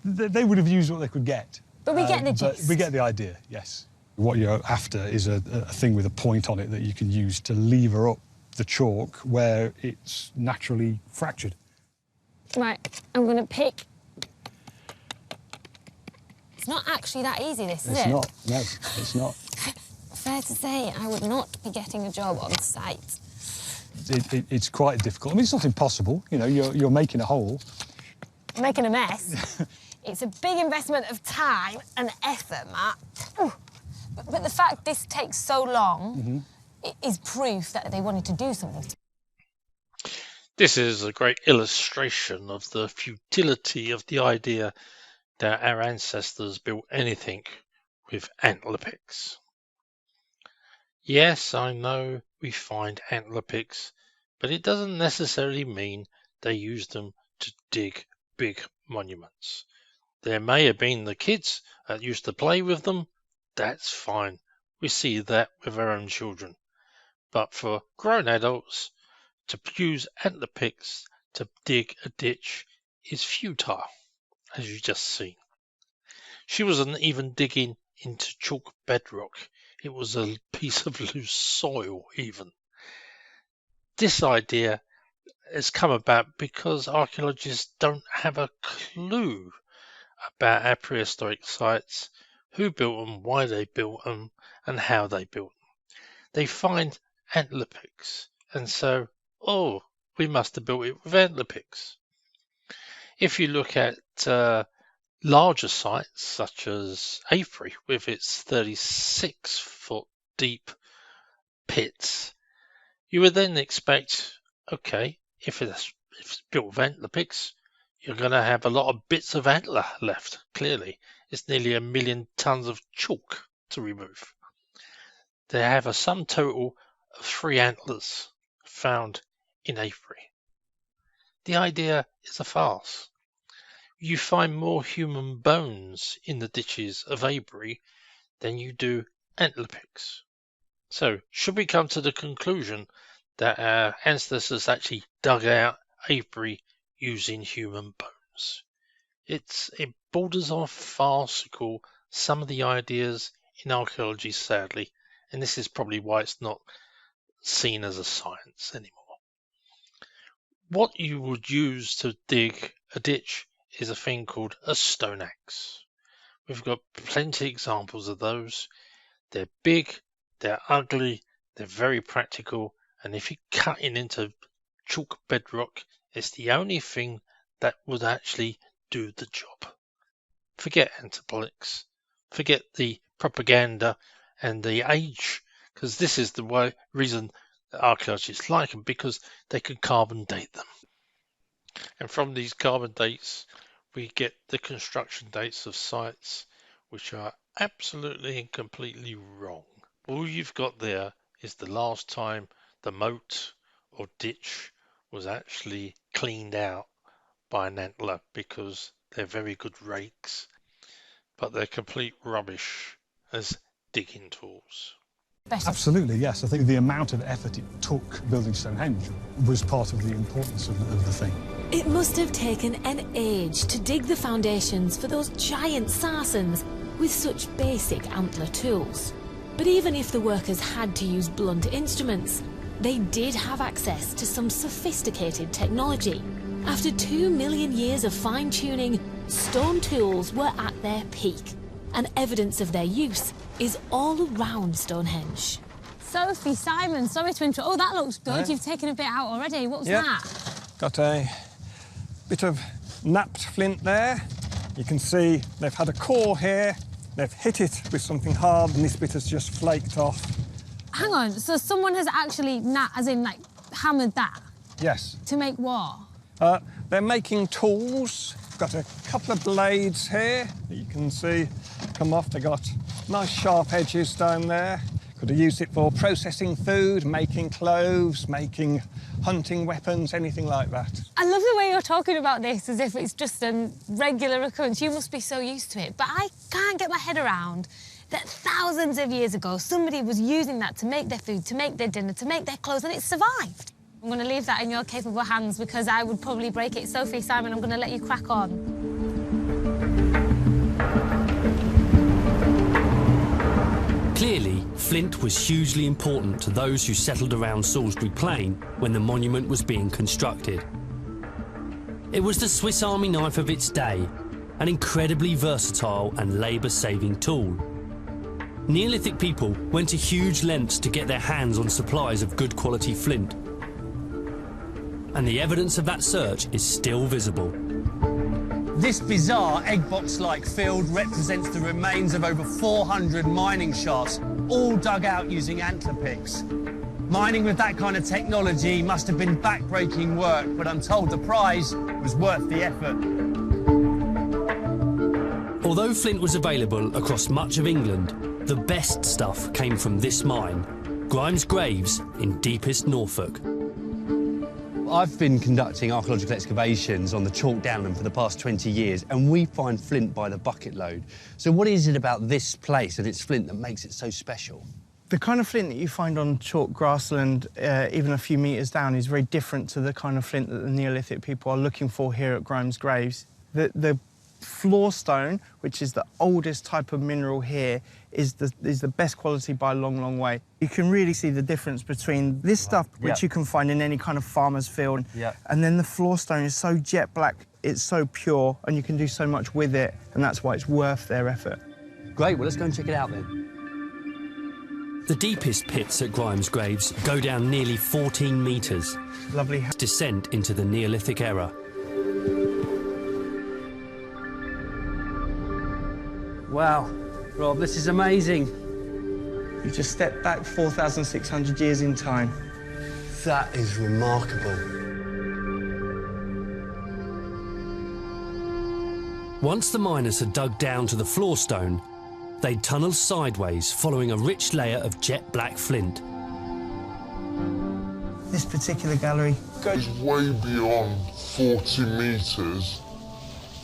They would have used what they could get. But we get the gist. We get the idea, yes. What you're after is a thing with a point on it that you can use to lever up the chalk where it's naturally fractured. Right, I'm going to pick. It's not actually that easy, this, is it? It's not, no, it's not. Fair to say, I would not be getting a job on site. It's quite difficult. I mean, it's not impossible. You know, you're making a hole. I'm making a mess. It's a big investment of time and effort, Matt. But the fact this takes so long is proof that they wanted to do something. This is a great illustration of the futility of the idea that our ancestors built anything with antler picks. Yes, I know we find antler picks, but it doesn't necessarily mean they used them to dig big monuments. There may have been the kids that used to play with them. That's fine. We see that with our own children. But for grown adults, to use antler picks to dig a ditch is futile, as you just seen. She wasn't even digging into chalk bedrock. It was a piece of loose soil even. This idea has come about because archaeologists don't have a clue about our prehistoric sites, who built them, why they built them, and how they built them. They find antler picks, and so, oh, we must have built it with antler picks. If you look at larger sites, such as Avebury, with its 36-foot deep pits, you would then expect, okay, if it's built with antler picks, you're going to have a lot of bits of antler left. Clearly, it's nearly 1 million tons of chalk to remove. They have a sum total of 3 antlers found in Avebury. The idea is a farce. You find more human bones in the ditches of Avebury than you do antler picks. So, should we come to the conclusion that our ancestors actually dug out Avebury using human bones? It borders on farcical, some of the ideas in archaeology, sadly, and this is probably why it's not seen as a science anymore. What you would use to dig a ditch is a thing called a stone axe. We've got plenty of examples of those. They're big, they're ugly, they're very practical, and if you're cutting into chalk bedrock, it's the only thing that would actually do the job. Forget anthropologics, forget the propaganda and the age, because this is the reason that archaeologists like them, because they can carbon date them. And from these carbon dates, we get the construction dates of sites which are absolutely and completely wrong. All you've got there is the last time the moat or ditch was actually cleaned out by an antler, because they're very good rakes, but they're complete rubbish as digging tools. Absolutely, yes. I think the amount of effort it took building Stonehenge was part of the importance of the thing. It must have taken an age to dig the foundations for those giant sarsens with such basic antler tools. But even if the workers had to use blunt instruments, they did have access to some sophisticated technology. After 2 million years of fine-tuning, stone tools were at their peak, and evidence of their use is all around Stonehenge. Sophie, Simon, sorry to interrupt. Oh, that looks good. Yeah. You've taken a bit out already. What was that? Got a bit of napped flint there. You can see they've had a core here. They've hit it with something hard, and this bit has just flaked off. Hang on, so someone has actually, hammered that? Yes. To make what? They're making tools. Got a couple of blades here that you can see come off. They've got nice sharp edges down there. Could have used it for processing food, making clothes, making hunting weapons, anything like that. I love the way you're talking about this as if it's just a regular occurrence. You must be so used to it. But I can't get my head around that thousands of years ago, somebody was using that to make their food, to make their dinner, to make their clothes, and it survived. I'm going to leave that in your capable hands because I would probably break it. Sophie, Simon, I'm going to let you crack on. Clearly, Flint was hugely important to those who settled around Salisbury Plain when the monument was being constructed. It was the Swiss Army knife of its day, an incredibly versatile and labour-saving tool. Neolithic people went to huge lengths to get their hands on supplies of good quality flint. And the evidence of that search is still visible. This bizarre egg box-like field represents the remains of over 400 mining shafts, all dug out using antler picks. Mining with that kind of technology must have been back-breaking work, but I'm told the prize was worth the effort. Although flint was available across much of England, the best stuff came from this mine, Grimes Graves in deepest Norfolk. I've been conducting archaeological excavations on the chalk downland for the past 20 years, and we find flint by the bucket load. So what is it about this place and its flint that makes it so special? The kind of flint that you find on chalk grassland, even a few metres down, is very different to the kind of flint that the Neolithic people are looking for here at Grimes Graves. The Floorstone, which is the oldest type of mineral here, is the best quality by a long, long way. You can really see the difference between this stuff, which you can find in any kind of farmer's field, and then the floorstone is so jet black, it's so pure, and you can do so much with it, and that's why it's worth their effort. Great, well, let's go and check it out then. The deepest pits at Grimes Graves go down nearly 14 metres. Lovely descent into the Neolithic era. Wow, Rob, this is amazing. You just stepped back 4,600 years in time. That is remarkable. Once the miners had dug down to the floorstone, they'd tunnel sideways, following a rich layer of jet black flint. This particular gallery goes way beyond 40 metres,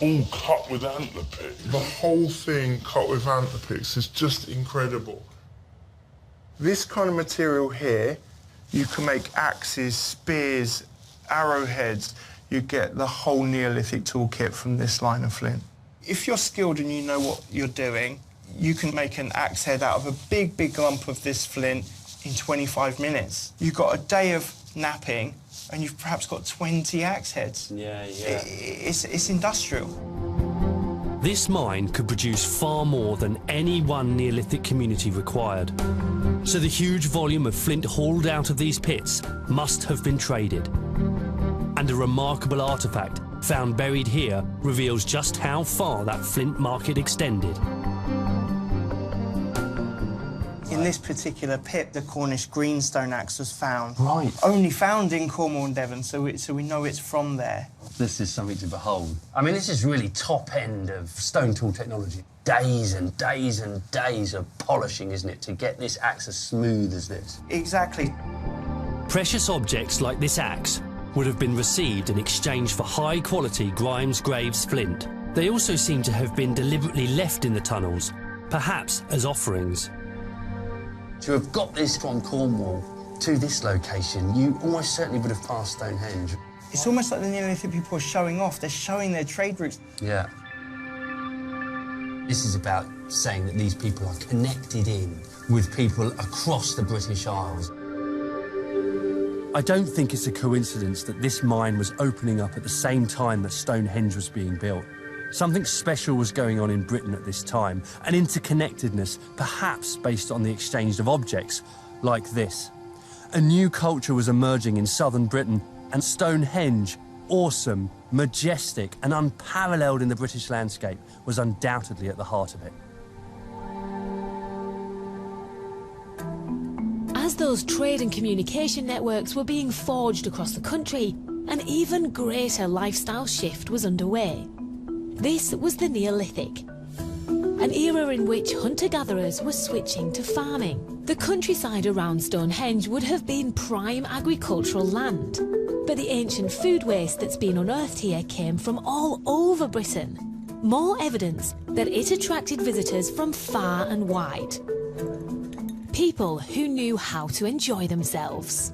all cut with antler picks. The whole thing cut with antler picks is just incredible. This kind of material here, you can make axes, spears, arrowheads. You get the whole Neolithic toolkit from this line of flint. If you're skilled and you know what you're doing, you can make an axe head out of a big, big lump of this flint in 25 minutes. You've got a day of napping and you've perhaps got 20 axe heads. Yeah. It's industrial. This mine could produce far more than any one Neolithic community required. So the huge volume of flint hauled out of these pits must have been traded. And a remarkable artefact found buried here reveals just how far that flint market extended. In this particular pit, the Cornish greenstone axe was found. Right. Only found in Cornwall and Devon, so we know it's from there. This is something to behold. I mean, this is really top end of stone tool technology. Days and days and days of polishing, isn't it, to get this axe as smooth as this? Exactly. Precious objects like this axe would have been received in exchange for high-quality Grimes Graves flint. They also seem to have been deliberately left in the tunnels, perhaps as offerings. To have got this from Cornwall to this location, you almost certainly would have passed Stonehenge. It's almost like the Neolithic people are showing off. They're showing their trade routes. Yeah. This is about saying that these people are connected in with people across the British Isles. I don't think it's a coincidence that this mine was opening up at the same time that Stonehenge was being built. Something special was going on in Britain at this time, an interconnectedness, perhaps based on the exchange of objects, like this. A new culture was emerging in southern Britain, and Stonehenge, awesome, majestic, and unparalleled in the British landscape, was undoubtedly at the heart of it. As those trade and communication networks were being forged across the country, an even greater lifestyle shift was underway. This was the Neolithic, an era in which hunter-gatherers were switching to farming. The countryside around Stonehenge would have been prime agricultural land, but the ancient food waste that's been unearthed here came from all over Britain. More evidence that it attracted visitors from far and wide. People who knew how to enjoy themselves.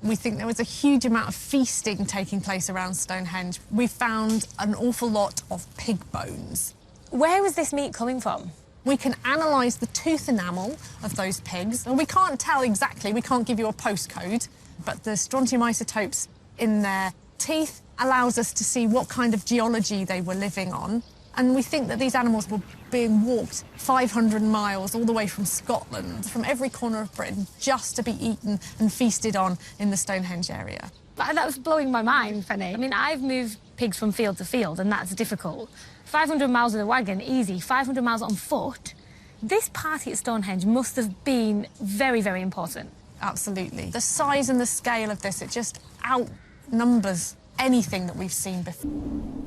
We think there was a huge amount of feasting taking place around Stonehenge. We found an awful lot of pig bones. Where was this meat coming from? We can analyse the tooth enamel of those pigs, and we can't tell exactly, we can't give you a postcode, but the strontium isotopes in their teeth allows us to see what kind of geology they were living on. And we think that these animals were being walked 500 miles all the way from Scotland, from every corner of Britain, just to be eaten and feasted on in the Stonehenge area. That was blowing my mind, Penny. I mean, I've moved pigs from field to field, and that's difficult. 500 miles with a wagon, easy. 500 miles on foot. This party at Stonehenge must have been very, very important. Absolutely. The size and the scale of this, it just outnumbers anything that we've seen before.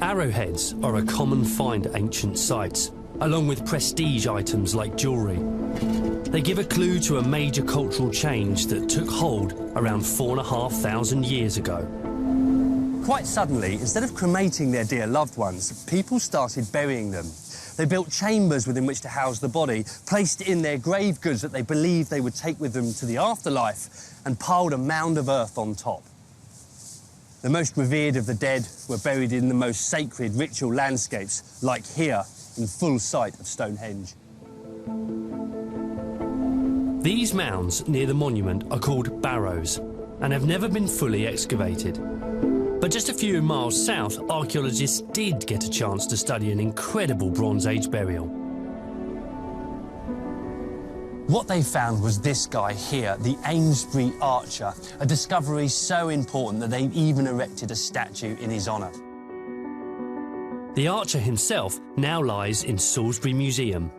Arrowheads are a common find at ancient sites, along with prestige items like jewellery. They give a clue to a major cultural change that took hold around 4,500 years ago. Quite suddenly, instead of cremating their dear loved ones, people started burying them. They built chambers within which to house the body, placed in their grave goods that they believed they would take with them to the afterlife, and piled a mound of earth on top. The most revered of the dead were buried in the most sacred ritual landscapes, like here, in full sight of Stonehenge. These mounds near the monument are called barrows and have never been fully excavated. But just a few miles south, archaeologists did get a chance to study an incredible Bronze Age burial. What they found was this guy here, the Amesbury Archer, a discovery so important that they even erected a statue in his honour. The archer himself now lies in Salisbury Museum.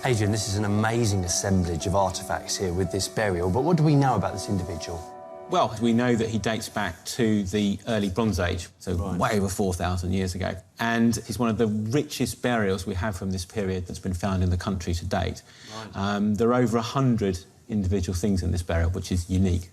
Adrian, this is an amazing assemblage of artefacts here with this burial, but what do we know about this individual? Well, we know that he dates back to the early Bronze Age, so way over 4,000 years ago. And he's one of the richest burials we have from this period that's been found in the country to date. There are over 100 individual things in this burial, which is unique.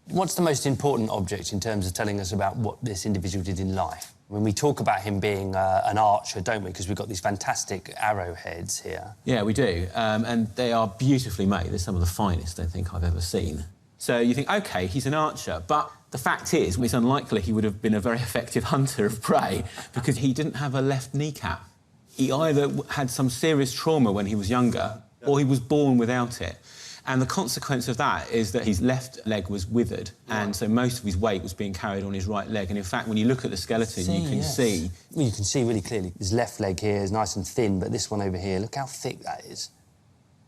What's the most important object in terms of telling us about what this individual did in life? When we talk about him being an archer, don't we? Because we've got these fantastic arrowheads here. Yeah, we do. And they are beautifully made. They're some of the finest I think I've ever seen. So you think, OK, he's an archer, but the fact is it's unlikely he would have been a very effective hunter of prey because he didn't have a left kneecap. He either had some serious trauma when he was younger or he was born without it. And the consequence of that is that his left leg was withered, and so most of his weight was being carried on his right leg. And in fact, when you look at the skeleton, you can see... Well, you can see really clearly. His left leg here is nice and thin, but this one over here, look how thick that is.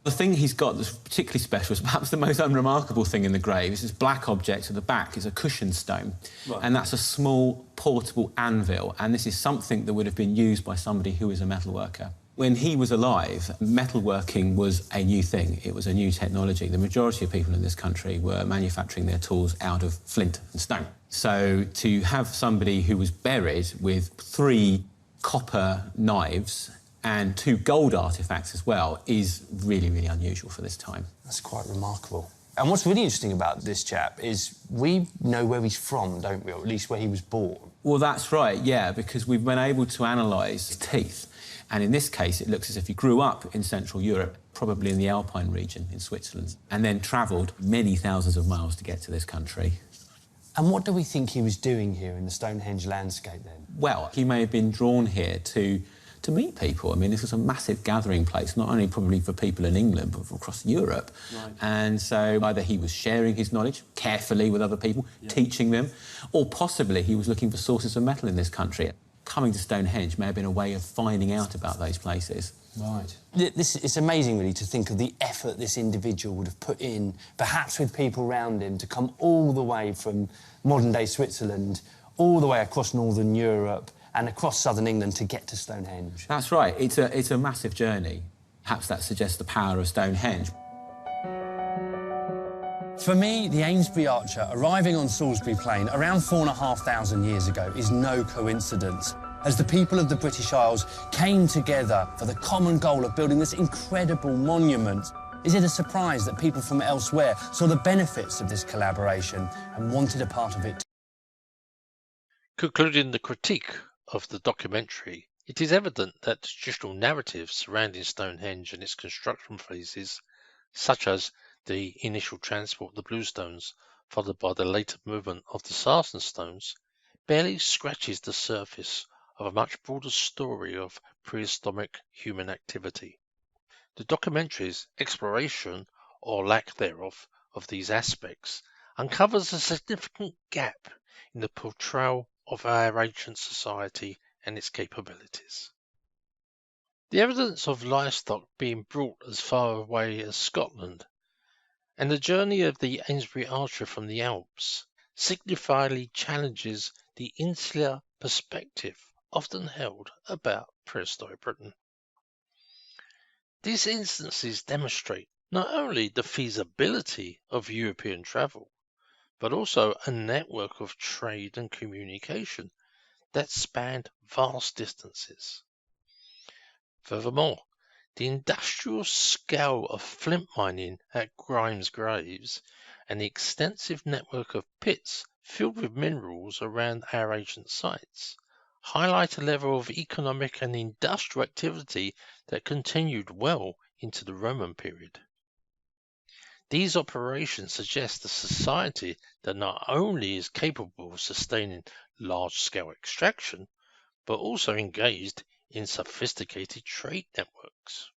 The thing he's got that's particularly special is perhaps the most unremarkable thing in the grave is this black object at the back is a cushion stone. And that's a small, portable anvil, and this is something that would have been used by somebody who is a metalworker. When he was alive, metalworking was a new thing. It was a new technology. The majority of people in this country were manufacturing their tools out of flint and stone. So to have somebody who was buried with 3 copper knives and 2 gold artefacts as well is really, really unusual for this time. That's quite remarkable. And what's really interesting about this chap is we know where he's from, don't we? Or at least where he was born. Well, that's right, yeah, because we've been able to analyse his teeth. And in this case, it looks as if he grew up in Central Europe, probably in the Alpine region in Switzerland, and then travelled many thousands of miles to get to this country. And what do we think he was doing here in the Stonehenge landscape, then? Well, he may have been drawn here to meet people. I mean, this was a massive gathering place, not only probably for people in England, but across Europe. Right. And so either he was sharing his knowledge carefully with other people, teaching them, or possibly he was looking for sources of metal in this country. Coming to Stonehenge may have been a way of finding out about those places. Right. It's amazing, really, to think of the effort this individual would have put in, perhaps with people around him, to come all the way from modern-day Switzerland, all the way across northern Europe and across southern England to get to Stonehenge. That's right. It's a massive journey. Perhaps that suggests the power of Stonehenge. For me, the Amesbury Archer arriving on Salisbury Plain around 4,500 years ago is no coincidence, as the people of the British Isles came together for the common goal of building this incredible monument. Is it a surprise that people from elsewhere saw the benefits of this collaboration and wanted a part of it? Concluding the critique of the documentary, it is evident that the traditional narratives surrounding Stonehenge and its construction phases, such as the initial transport of the Bluestones, followed by the later movement of the Sarsen stones, barely scratches the surface of a much broader story of prehistoric human activity. The documentary's exploration, or lack thereof, of these aspects uncovers a significant gap in the portrayal of our ancient society and its capabilities. The evidence of livestock being brought as far away as Scotland and the journey of the Amesbury Archer from the Alps signifiably challenges the insular perspective often held about prehistoric Britain. These instances demonstrate not only the feasibility of European travel, but also a network of trade and communication that spanned vast distances. Furthermore, the industrial scale of flint mining at Grimes Graves and the extensive network of pits filled with minerals around our ancient sites highlight a level of economic and industrial activity that continued well into the Roman period. These operations suggest a society that not only is capable of sustaining large-scale extraction, but also engaged in sophisticated trade networks.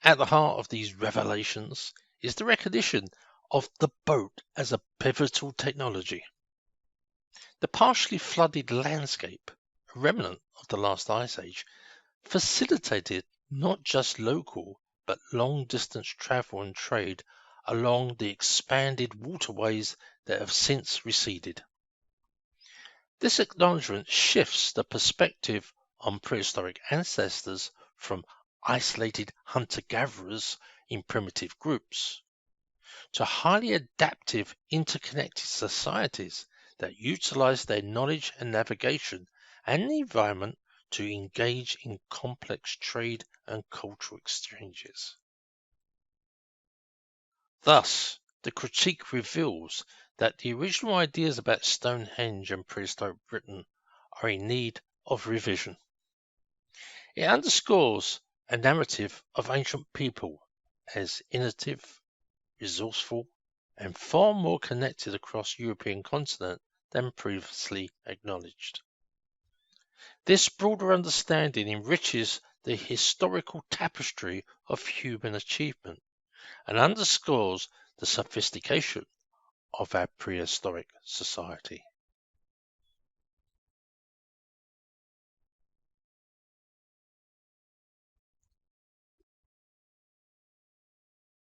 At the heart of these revelations is the recognition of the boat as a pivotal technology. The partially flooded landscape, a remnant of the last ice age, facilitated not just local but long-distance travel and trade along the expanded waterways that have since receded. This acknowledgement shifts the perspective on prehistoric ancestors from isolated hunter-gatherers in primitive groups to highly adaptive interconnected societies that utilize their knowledge and navigation and the environment to engage in complex trade and cultural exchanges. Thus, the critique reveals that the original ideas about Stonehenge and prehistoric Britain are in need of revision. It underscores a narrative of ancient people as innovative, resourceful, and far more connected across the European continent than previously acknowledged. This broader understanding enriches the historical tapestry of human achievement and underscores the sophistication of our prehistoric society.